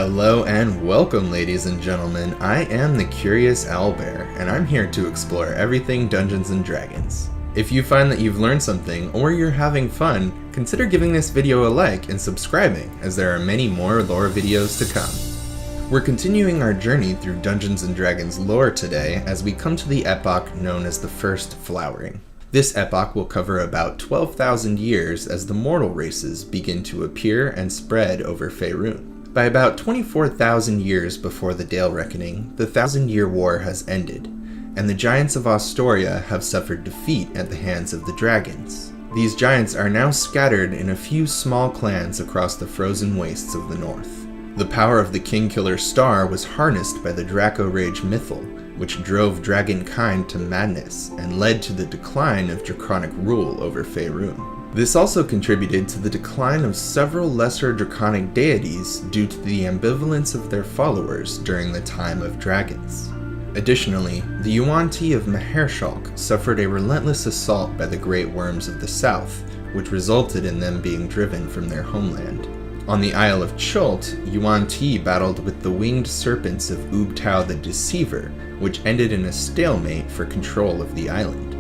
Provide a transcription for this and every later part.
Hello and welcome, ladies and gentlemen. I am the Curious Owlbear, and I'm here to explore everything Dungeons & Dragons. If you find that you've learned something, or you're having fun, consider giving this video a like and subscribing, as there are many more lore videos to come. We're continuing our journey through Dungeons & Dragons lore today as we come to the epoch known as the First Flowering. This epoch will cover about 12,000 years as the mortal races begin to appear and spread over Faerun. By about 24,000 years before the Dale Reckoning, the Thousand-Year War has ended, and the giants of Astoria have suffered defeat at the hands of the dragons. These giants are now scattered in a few small clans across the frozen wastes of the north. The power of the Kingkiller Star was harnessed by the Draco Rage Mythal, which drove dragonkind to madness and led to the decline of draconic rule over Faerun. This also contributed to the decline of several lesser draconic deities due to the ambivalence of their followers during the time of dragons. Additionally, the Yuan-Ti of Mahershalk suffered a relentless assault by the Great Worms of the South, which resulted in them being driven from their homeland. On the Isle of Chult, Yuan-Ti battled with the winged serpents of Ubtao the Deceiver, which ended in a stalemate for control of the island.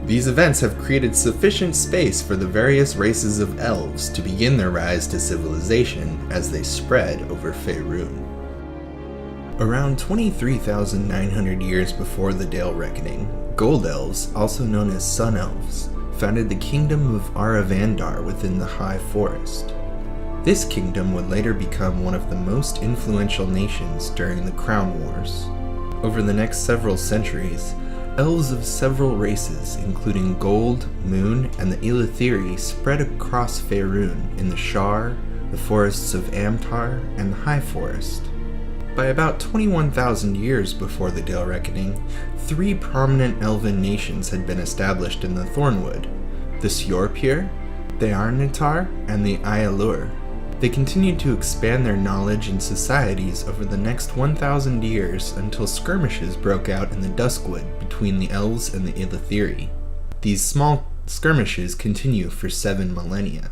These events have created sufficient space for the various races of elves to begin their rise to civilization as they spread over Faerun. Around 23,900 years before the Dale Reckoning, Gold Elves, also known as Sun Elves, founded the kingdom of Aravandar within the High Forest. This kingdom would later become one of the most influential nations during the Crown Wars. Over the next several centuries, elves of several races, including Gold, Moon, and the Eleutheri, spread across Faerun in the Shar, the forests of Amtar, and the High Forest. By about 21,000 years before the Dale Reckoning, three prominent elven nations had been established in the Thornwood: the Syorpir, the Arnitar, and the Ayalur. They continued to expand their knowledge and societies over the next 1,000 years until skirmishes broke out in the Duskwood between the Elves and the Eleutheri. These small skirmishes continue for 7 millennia.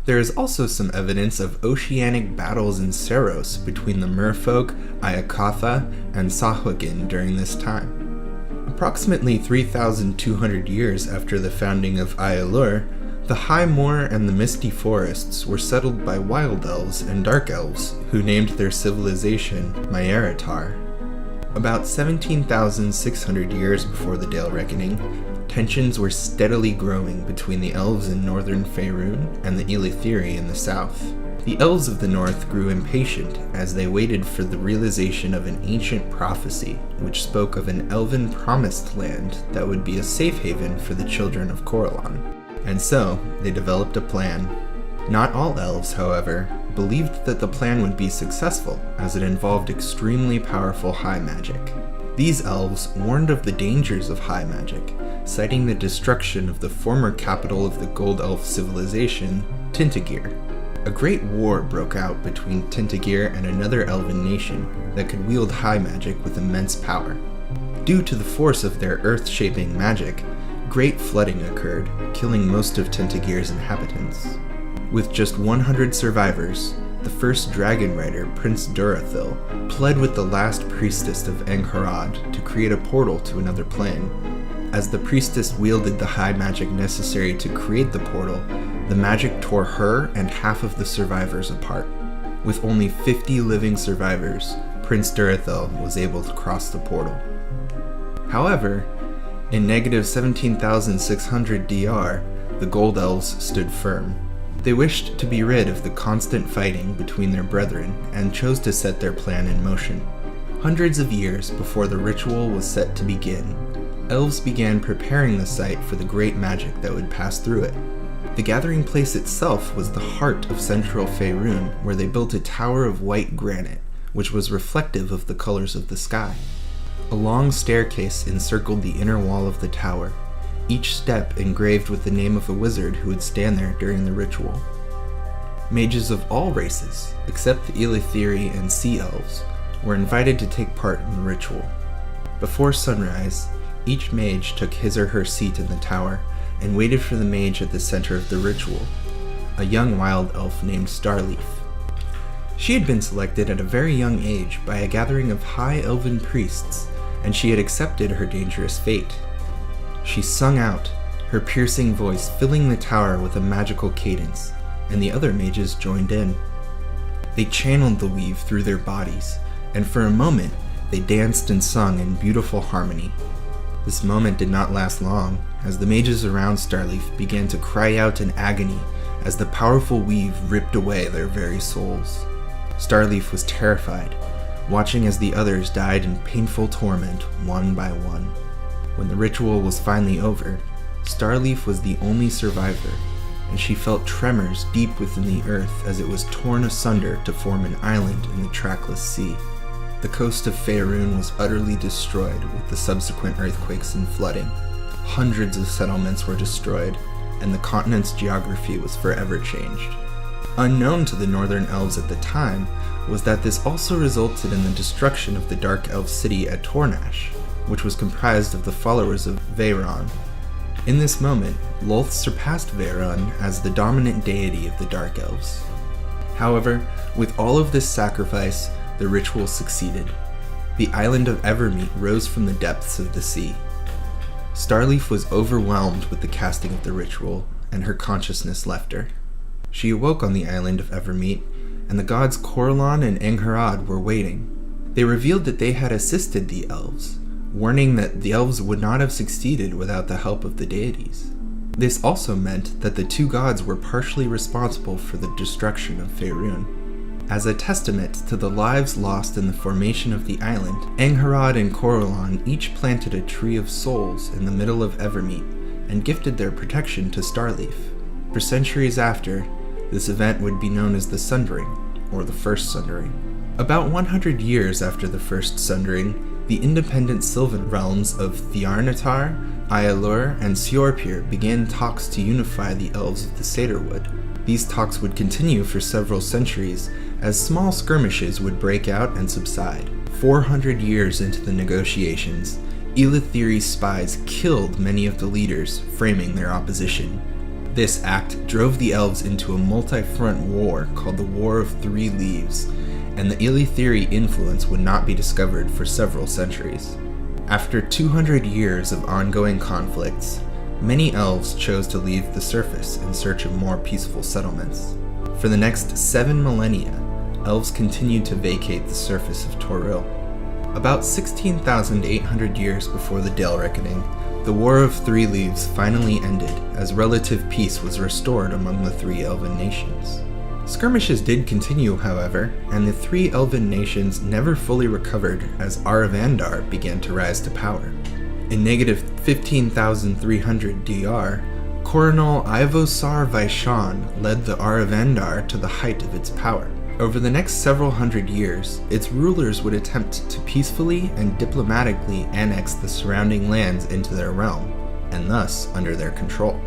There is also some evidence of oceanic battles in Seros between the Merfolk, Ayakatha, and Sahuagin during this time. Approximately 3,200 years after the founding of Ayalur, the High Moor and the Misty Forests were settled by Wild Elves and Dark Elves, who named their civilization Mayaratar. About 17,600 years before the Dale Reckoning, tensions were steadily growing between the Elves in northern Faerun and the Eleutheri in the south. The Elves of the north grew impatient as they waited for the realization of an ancient prophecy, which spoke of an elven promised land that would be a safe haven for the children of Corellon. And so, they developed a plan. Not all elves, however, believed that the plan would be successful, as it involved extremely powerful high magic. These elves warned of the dangers of high magic, citing the destruction of the former capital of the Gold Elf civilization, Tintagir. A great war broke out between Tintagir and another elven nation that could wield high magic with immense power. Due to the force of their earth-shaping magic, great flooding occurred, killing most of Tintagir's inhabitants. With just 100 survivors, the first dragon rider, Prince Durathil, pled with the last priestess of Angharad to create a portal to another plane. As the priestess wielded the high magic necessary to create the portal, the magic tore her and half of the survivors apart. With only 50 living survivors, Prince Durathil was able to cross the portal. However, in negative 17,600 DR, the Gold Elves stood firm. They wished to be rid of the constant fighting between their brethren and chose to set their plan in motion. Hundreds of years before the ritual was set to begin, elves began preparing the site for the great magic that would pass through it. The gathering place itself was the heart of central Faerun, where they built a tower of white granite, which was reflective of the colors of the sky. A long staircase encircled the inner wall of the tower, each step engraved with the name of a wizard who would stand there during the ritual. Mages of all races, except the Eleutheri and Sea Elves, were invited to take part in the ritual. Before sunrise, each mage took his or her seat in the tower and waited for the mage at the center of the ritual, a young wild elf named Starleaf. She had been selected at a very young age by a gathering of high elven priests, and she had accepted her dangerous fate. She sung out, her piercing voice filling the tower with a magical cadence, and the other mages joined in. They channeled the weave through their bodies, and for a moment, they danced and sung in beautiful harmony. This moment did not last long, as the mages around Starleaf began to cry out in agony as the powerful weave ripped away their very souls. Starleaf was terrified, watching as the others died in painful torment one by one. When the ritual was finally over, Starleaf was the only survivor, and she felt tremors deep within the earth as it was torn asunder to form an island in the trackless sea. The coast of Faerun was utterly destroyed with the subsequent earthquakes and flooding. Hundreds of settlements were destroyed, and the continent's geography was forever changed. Unknown to the Northern Elves at the time was that this also resulted in the destruction of the Dark Elf city at Tornash, which was comprised of the followers of Veyron. In this moment, Lolth surpassed Veyron as the dominant deity of the Dark Elves. However, with all of this sacrifice, the ritual succeeded. The island of Evermeet rose from the depths of the sea. Starleaf was overwhelmed with the casting of the ritual, and her consciousness left her. She awoke on the island of Evermeet, and the gods Corellon and Angharad were waiting. They revealed that they had assisted the elves, warning that the elves would not have succeeded without the help of the deities. This also meant that the two gods were partially responsible for the destruction of Faerun. As a testament to the lives lost in the formation of the island, Angharad and Corellon each planted a tree of souls in the middle of Evermeet and gifted their protection to Starleaf. For centuries after, this event would be known as the Sundering, or the First Sundering. About 100 years after the First Sundering, the independent Sylvan realms of Thiarnatar, Ayalur, and Siorpir began talks to unify the elves of the Saderwood. These talks would continue for several centuries, as small skirmishes would break out and subside. 400 years into the negotiations, Eleuthery's spies killed many of the leaders, framing their opposition. This act drove the elves into a multi-front war called the War of Three Leaves, and the Eleuthery influence would not be discovered for several centuries. After 200 years of ongoing conflicts, many elves chose to leave the surface in search of more peaceful settlements. For the next 7 millennia, elves continued to vacate the surface of Toril. About 16,800 years before the Dale Reckoning, the War of Three Leaves finally ended as relative peace was restored among the 3 elven nations. Skirmishes did continue, however, and the 3 elven nations never fully recovered as Aravandar began to rise to power. In negative 15,300 DR, Coronel Ivosar Vaishan led the Aravandar to the height of its power. Over the next several hundred years, its rulers would attempt to peacefully and diplomatically annex the surrounding lands into their realm, and thus under their control.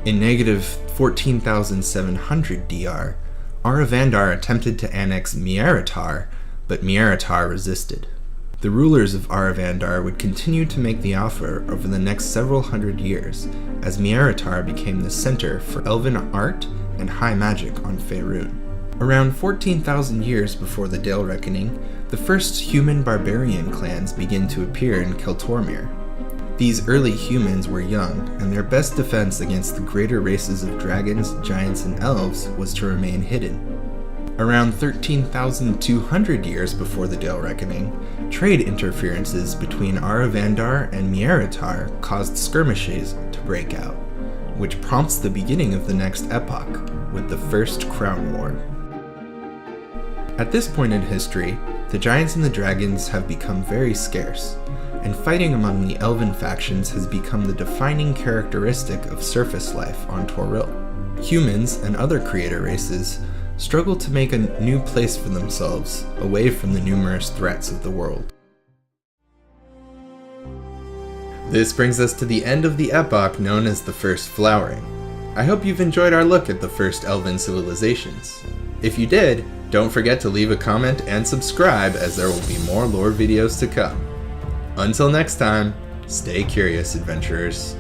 In negative 14,700 DR, Aravandar attempted to annex Miaratar, but Miaratar resisted. The rulers of Aravandar would continue to make the offer over the next several hundred years, as Miaratar became the center for elven art and high magic on Faerun. Around 14,000 years before the Dale Reckoning, the first human barbarian clans began to appear in Keltormir. These early humans were young, and their best defense against the greater races of dragons, giants, and elves was to remain hidden. Around 13,200 years before the Dale Reckoning, trade interferences between Aravandar and Miaratar caused skirmishes to break out, which prompts the beginning of the next epoch, with the First Crown War. At this point in history, the giants and the dragons have become very scarce, and fighting among the elven factions has become the defining characteristic of surface life on Toril. Humans and other creator races struggle to make a new place for themselves away from the numerous threats of the world. This brings us to the end of the epoch known as the First Flowering. I hope you've enjoyed our look at the first elven civilizations. If you did, don't forget to leave a comment and subscribe, as there will be more lore videos to come. Until next time, stay curious, adventurers.